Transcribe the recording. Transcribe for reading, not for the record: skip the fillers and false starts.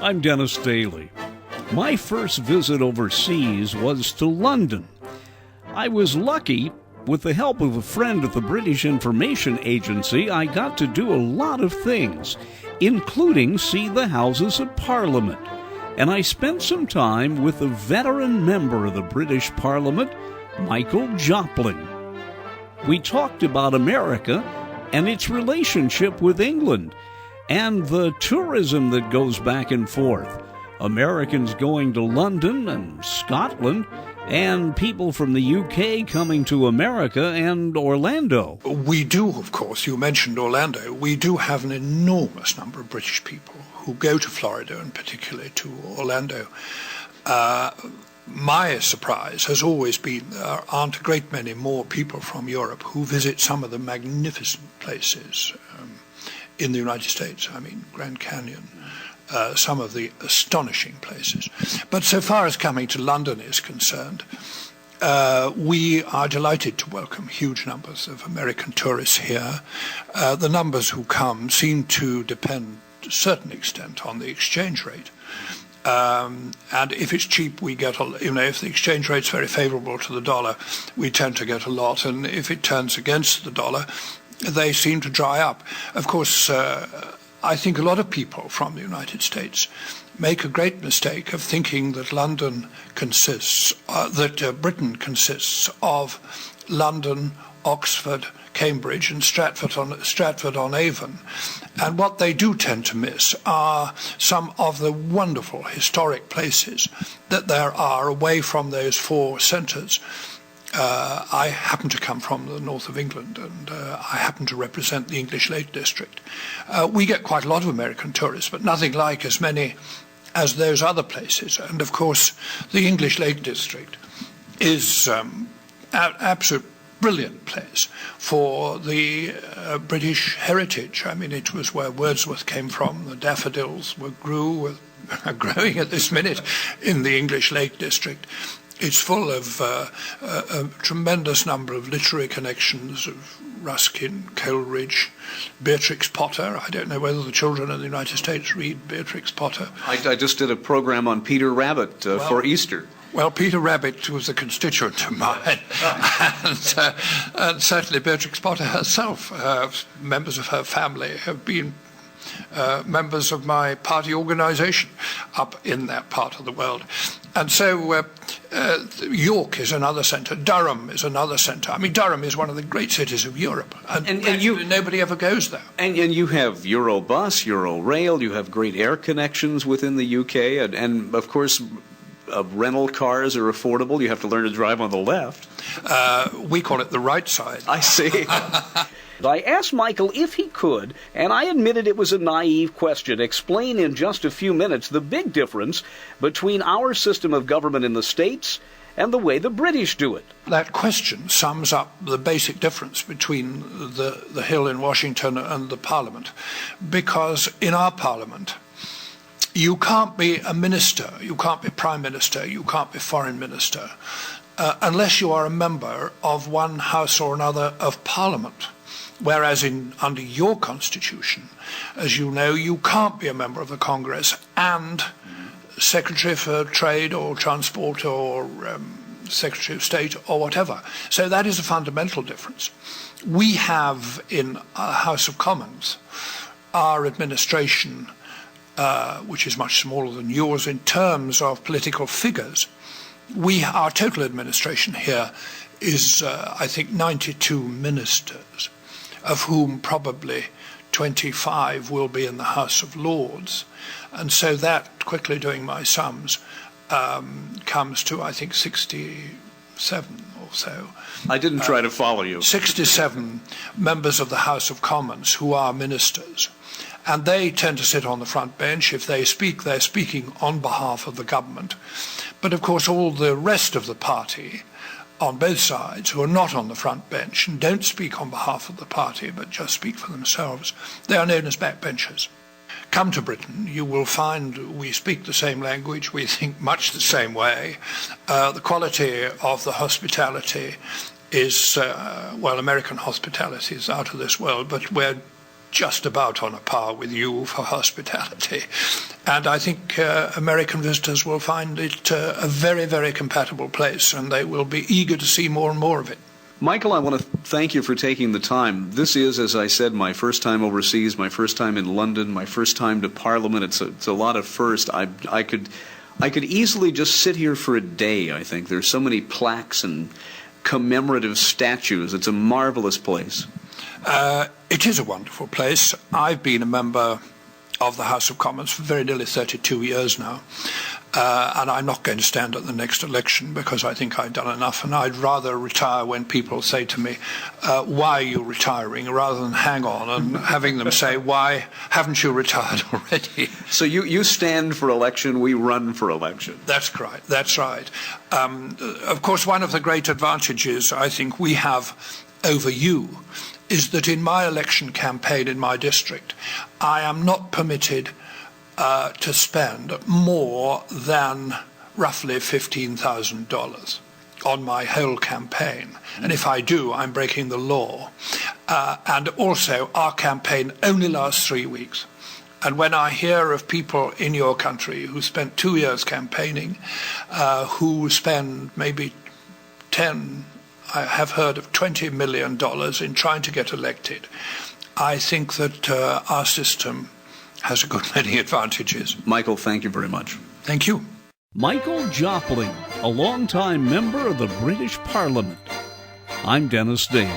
I'm Dennis Daly. My first visit overseas was to London. I was lucky. With the help of a friend at the British Information Agency, I got to do a lot of things, including see the Houses of Parliament. And I spent some time with a veteran member of the British Parliament, Michael JOPLING. We talked about America and its relationship with England, and the tourism that goes back and forth. Americans going to London and Scotland, and people from the UK coming to America and Orlando. We do, of course, you mentioned Orlando, we do have an enormous number of British people who go to Florida and particularly to Orlando. My surprise has always been there aren't a great many more people from Europe who visit some of the magnificent places in the United States. I mean, Grand Canyon. Some of the astonishing places. But so far as coming to London is concerned, we are delighted to welcome huge numbers of American tourists here. The numbers who come seem to depend to a certain extent on the exchange rate. And if it's cheap, we get if the exchange rate's very favorable to the dollar, we tend to get a lot. And if it turns against the dollar, they seem to dry up. Of course, I think a lot of people from the United States make a great mistake of thinking that Britain consists of London, Oxford, Cambridge, and Stratford-on-Avon. And what they do tend to miss are some of the wonderful historic places that there are away from those four centres. I happen to come from the north of England, and I happen to represent the English Lake District. We get quite a lot of American tourists, but nothing like as many as those other places. And of course, the English Lake District is an absolute brilliant place for the British heritage. I mean, it was where Wordsworth came from. The daffodils are growing at this minute in the English Lake District. It's full of a tremendous number of literary connections of Ruskin, Coleridge, Beatrix Potter. I don't know whether the children in the United States read Beatrix Potter. I just did a program on Peter Rabbit for Easter. Well, Peter Rabbit was a constituent of mine, and certainly Beatrix Potter herself, members of her family have been members of my party organisation up in that part of the world. And so York is another centre, Durham is another centre. I mean, Durham is one of the great cities of Europe, and nobody ever goes there. And you have Eurobus, Eurorail, you have great air connections within the UK, and of course, rental cars are affordable. You have to learn to drive on the left. We call it the right side. I see. I asked Michael if he could, and I admitted it was a naive question, explain in just a few minutes the big difference between our system of government in the States and the way the British do it. That question sums up the basic difference between the Hill in Washington and the Parliament, because in our Parliament, you can't be a minister, you can't be Prime Minister, you can't be Foreign Minister, unless you are a member of one House or another of Parliament. Whereas under your constitution, as you know, you can't be a member of the Congress and Secretary for Trade or Transport or Secretary of State or whatever. So that is a fundamental difference. We have in our House of Commons our administration, which is much smaller than yours in terms of political figures. Our total administration here is, I think, 92 ministers, of whom probably 25 will be in the House of Lords. And so that, quickly doing my sums, comes to, I think, 67 or so. I didn't try to follow you. 67 members of the House of Commons who are ministers. And they tend to sit on the front bench. If they speak, they're speaking on behalf of the government. But of course, all the rest of the party on both sides who are not on the front bench and don't speak on behalf of the party but just speak for themselves, they are known as backbenchers. Come to Britain, you will find we speak the same language, we think much the same way. The quality of the hospitality is, American hospitality is out of this world, but we're just about on a par with you for hospitality. And I think American visitors will find it a very, very compatible place, and they will be eager to see more and more of it. Michael, I want to thank you for taking the time. This is, as I said, my first time overseas, my first time in London, my first time to Parliament. It's a lot of first. I could easily just sit here for a day, I think. There's so many plaques and commemorative statues. It's a marvelous place. It is a wonderful place. I've been a member of the House of Commons for very nearly 32 years now. And I'm not going to stand at the next election because I think I've done enough, and I'd rather retire when people say to me, why are you retiring, rather than hang on and having them say, why haven't you retired already? So you stand for election, we run for election. That's right. That's right. Of course, one of the great advantages I think we have over you is that in my election campaign in my district, I am not permitted to spend more than roughly $15,000 on my whole campaign. And if I do, I'm breaking the law. And also, our campaign only lasts 3 weeks. And when I hear of people in your country who spent 2 years campaigning, who spend maybe I have heard of $20 million in trying to get elected, I think that our system has a good many advantages. Michael, thank you very much. Thank you. Michael Jopling, a longtime member of the British Parliament. I'm Dennis Daly.